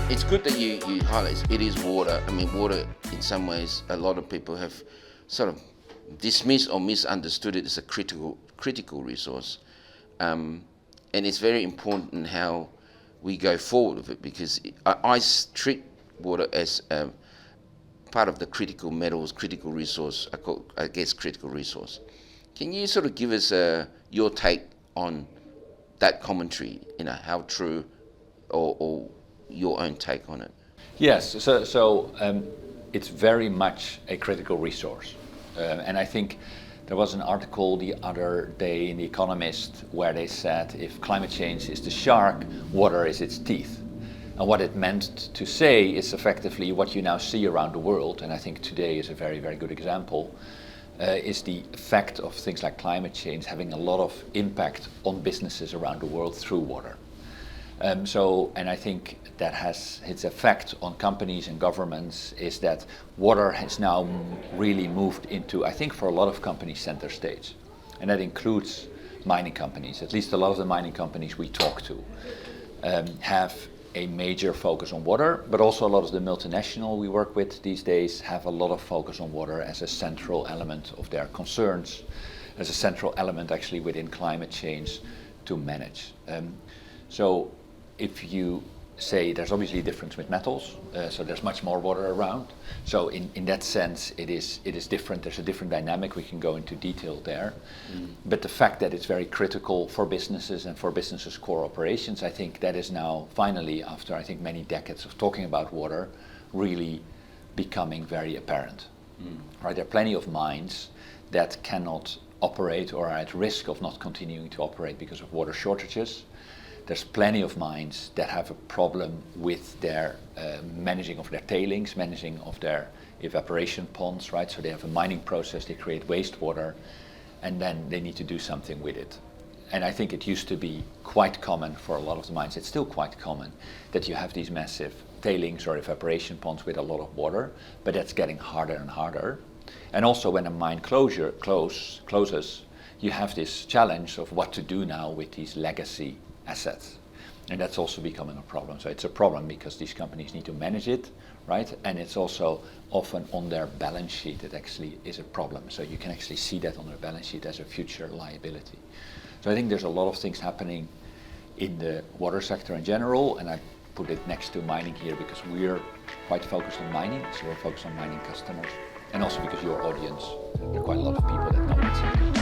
It's good that you highlight it is water. I mean, water in some ways, a lot of people have sort of dismissed or misunderstood it as a critical resource. And it's very important how we go forward with it, because I treat water as part of the critical metals, critical resource, I guess critical resource. Can you sort of give us your take on that commentary, how true, or your own take on it? Yes, so it's very much a critical resource. And I think there was an article the other day in The Economist where they said if climate change is the shark, water is its teeth. And what it meant to say is effectively what you now see around the world, and I think today is a very, very good example, is the effect of things like climate change having a lot of impact on businesses around the world through water. And I think that has its effect on companies and governments is that water has now really moved into, I think for a lot of companies, center stage. And that includes mining companies. At least a lot of the mining companies we talk to have a major focus on water, but also a lot of the multinational we work with these days have a lot of focus on water as a central element of their concerns, as a central element actually within climate change to manage. So if you say there's obviously a difference with metals, so there's much more water around. So in that sense, it is different. There's a different dynamic. We can go into detail there. But the fact that it's very critical for businesses and for businesses' core operations, I think that is now finally, after I think many decades of talking about water, really becoming very apparent. Right? There are plenty of mines that cannot operate or are at risk of not continuing to operate because of water shortages. There's plenty of mines that have a problem with their managing of their tailings, managing of their evaporation ponds, right? So they have a mining process, they create wastewater, and then they need to do something with it. And I think it used to be quite common for a lot of the mines, it's still quite common, that you have these massive tailings or evaporation ponds with a lot of water, but that's getting harder and harder. And also when a mine closes, you have this challenge of what to do now with these legacy assets, and that's also becoming a problem. So it's a problem because these companies need to manage it, right? And it's also often on their balance sheet. It actually is a problem. So you can actually see that on their balance sheet as a future liability. So I think there's a lot of things happening in the water sector in general, and I put it next to mining here because we're quite focused on mining. So we're focused on mining customers, and also because your audience, there are quite a lot of people that know that.